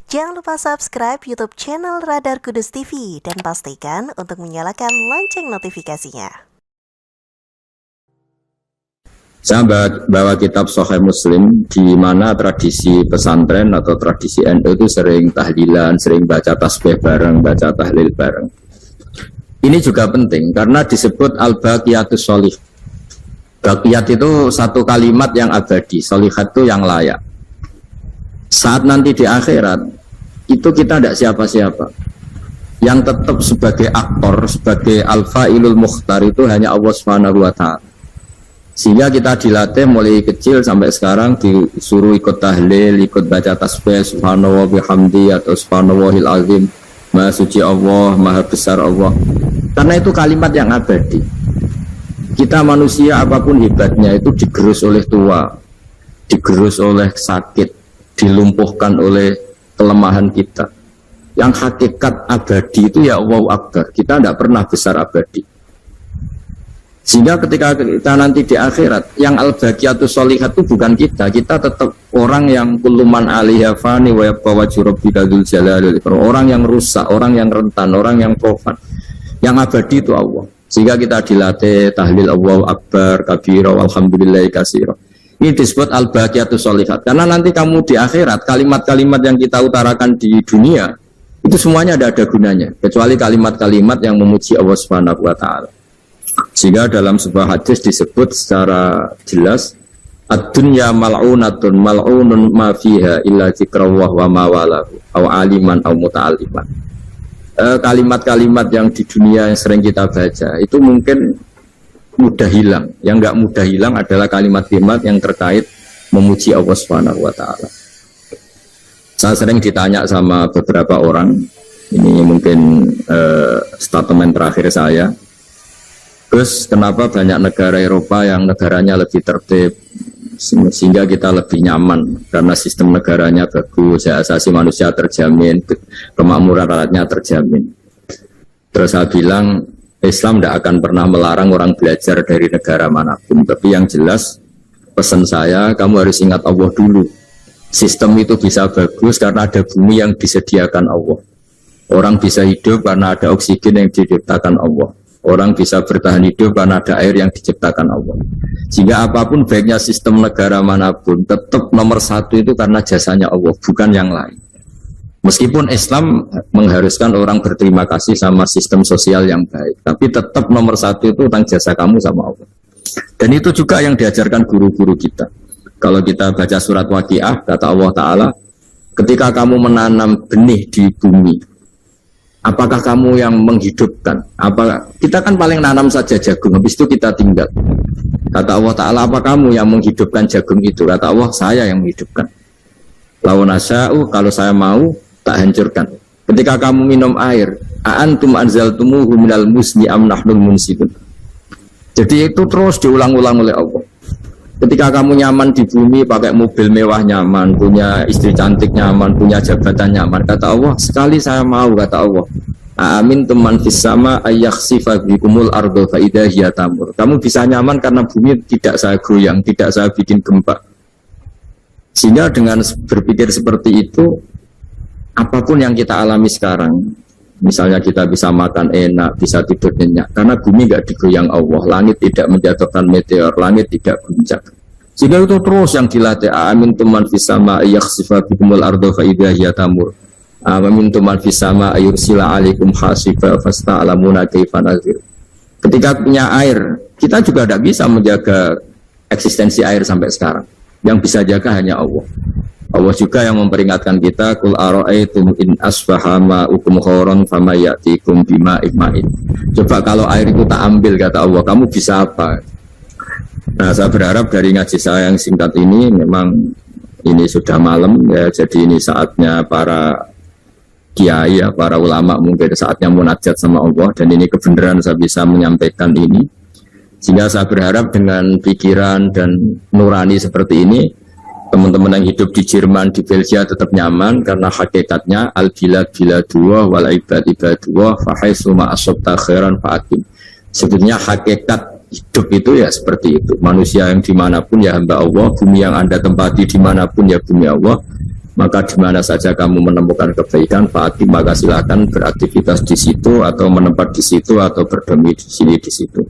Jangan lupa subscribe YouTube channel Radar Kudus TV dan pastikan untuk menyalakan lonceng notifikasinya. Saya bawa kitab Sahih Muslim, di mana tradisi pesantren atau tradisi NU itu sering tahlilan, sering baca tasbih bareng, baca tahlil bareng. Ini juga penting karena disebut al-baqiyatus sholih. Baqiyat itu satu kalimat yang abadi, sholihat itu yang layak. Saat nanti di akhirat itu kita tidak siapa-siapa. Yang tetap sebagai aktor, sebagai al-fa'ilul mukhtar itu hanya Allah Subhanahu wa ta'ala. Sehingga kita dilatih mulai kecil sampai sekarang disuruh ikut tahlil, ikut baca tasbih subhanallah bihamdi atau subhanallahil azim, maha suci Allah, maha besar Allah. Karena itu kalimat yang abadi. Kita manusia apapun hebatnya itu digerus oleh tua, digerus oleh sakit, dilumpuhkan oleh kelemahan kita. Yang hakikat abadi itu ya Allahu Akbar. Kita tidak pernah besar abadi. Sehingga ketika kita nanti di akhirat, yang al-baqiyatus sholihat itu bukan kita tetap orang yang kulluman alaiha fani wa yabqa wajhu rabbika dzul jalali wal ikram. Orang yang rusak, orang yang rentan, orang yang profan. Yang abadi itu Allah. Sehingga kita dilatih tahlil Allahu Akbar kabira walhamdulillahi katsira. Ini disebut al-baqiyatus sholihat. Karena nanti kamu di akhirat, kalimat-kalimat yang kita utarakan di dunia itu semuanya tidak ada gunanya, kecuali kalimat-kalimat yang memuji Allah Subhanahu wa taala. Sehingga dalam sebuah hadis disebut secara jelas, ad-dunya mal'unatun mal'unun ma fiha illa dzikrullah wa ma walahu aw aliman aw muta'alliman. Kalimat-kalimat yang di dunia yang sering kita baca itu mungkin mudah hilang. Yang enggak mudah hilang adalah kalimat-kalimat yang terkait memuji Allah Subhanahu wa taala. Saya sering ditanya sama beberapa orang, ini mungkin statement terakhir saya. Terus kenapa banyak negara Eropa yang negaranya lebih tertib sehingga kita lebih nyaman karena sistem negaranya bagus, hak asasi manusia terjamin, kemakmuran rakyatnya terjamin. Terus saya bilang Islam tidak akan pernah melarang orang belajar dari negara manapun, tapi yang jelas pesan saya, kamu harus ingat Allah dulu. Sistem itu bisa bagus karena ada bumi yang disediakan Allah. Orang bisa hidup karena ada oksigen yang diciptakan Allah. Orang bisa bertahan hidup karena ada air yang diciptakan Allah. Sehingga apapun baiknya sistem negara manapun, tetap nomor satu itu karena jasanya Allah, bukan yang lain. Meskipun Islam mengharuskan orang berterima kasih sama sistem sosial yang baik, tapi tetap nomor satu itu tentang jasa kamu sama Allah. Dan itu juga yang diajarkan guru-guru kita. Kalau kita baca surat Waqiah, kata Allah Ta'ala, ketika kamu menanam benih di bumi, apakah kamu yang menghidupkan? Kita kan paling nanam saja jagung, habis itu kita tinggal. Kata Allah Ta'ala, apa kamu yang menghidupkan jagung itu? Kata Allah, saya yang menghidupkan. Lau nasya'u, kalau saya mau, tak hancurkan. Ketika kamu minum air, a'antum anzaltumuhu minal musni am nahnul munsidun. Jadi itu terus diulang-ulang oleh Allah. Ketika kamu nyaman di bumi, pakai mobil mewah nyaman, punya istri cantik nyaman, punya jabatan nyaman, kata Allah, sekali saya mau, kata Allah, amin teman fis sama ayakhsifa bikumul ardo fa idza hiya tamur. Kamu bisa nyaman karena bumi tidak saya goyang, tidak saya bikin gempa. Sehingga dengan berpikir seperti itu, apapun yang kita alami sekarang, misalnya kita bisa makan enak, bisa tidur nyenyak, karena bumi nggak digoyang Allah, langit tidak menjatuhkan meteor, langit tidak guncang. Sehingga itu terus yang dilatih. Amin tuman fisama yakhsifa bikumul ardo fa idza hiya tamur. Amin tuman fisama ayursila alaikum hasifa fasta'lamuna kaifa nazir. Ketika punya air, kita juga tidak bisa menjaga eksistensi air sampai sekarang. Yang bisa jaga hanya Allah. Allah juga yang memperingatkan kita, kul ara'aitum in asbaha ma'ukum khauran fama ya'tikum bima'in ma'in. Coba kalau air itu tak ambil, kata Allah, kamu bisa apa? Nah, saya berharap dari ngaji saya yang singkat ini, memang ini sudah malam ya, jadi ini saatnya para kiai ya, para ulama mungkin saatnya munajat sama Allah, dan ini kebenaran saya bisa menyampaikan ini. Sehingga saya berharap dengan pikiran dan nurani seperti ini, teman-teman yang hidup di Jerman, di Belgia tetap nyaman, karena hakikatnya al-bilad biladullah wal ibad ibadullah fa haitsu ma asabta khairan fa'akim. Sebetulnya hakikat hidup itu ya seperti itu. Manusia yang dimanapun ya hamba Allah, bumi yang Anda tempati dimanapun ya bumi Allah. maka di mana saja kamu menemukan kebaikan, fa'atim, maka silakan beraktivitas di situ atau menempat di situ atau berdomisili di situ.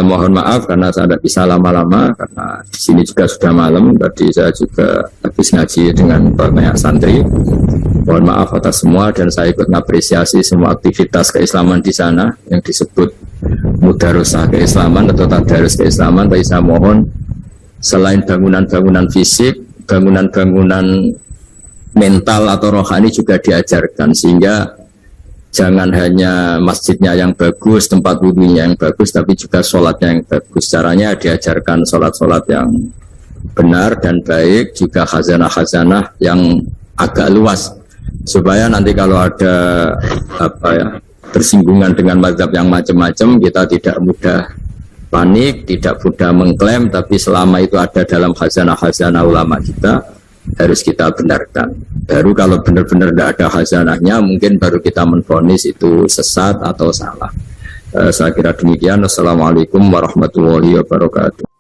Mohon maaf karena saya tidak bisa lama-lama karena di sini juga sudah malam. Tadi saya juga habis ngaji dengan banyak santri. Mohon maaf atas semua dan saya ikut mengapresiasi semua aktivitas keislaman di sana yang disebut mudarosah keislaman atau tadarus keislaman. Tapi saya mohon selain bangunan-bangunan fisik, bangunan-bangunan mental atau rohani juga diajarkan sehingga jangan hanya masjidnya yang bagus, tempat wudhunya yang bagus, tapi juga sholatnya yang bagus. Caranya diajarkan sholat-sholat yang benar dan baik, juga khazanah-khazanah yang agak luas. Supaya nanti kalau ada bersinggungan dengan mazhab yang macam-macam, kita tidak mudah panik, tidak mudah mengklaim, tapi selama itu ada dalam khazanah-khazanah ulama kita, harus kita benarkan. Baru kalau benar-benar tidak ada khazanahnya, mungkin baru kita menvonis itu sesat atau salah. Saya kira demikian. Assalamualaikum warahmatullahi wabarakatuh.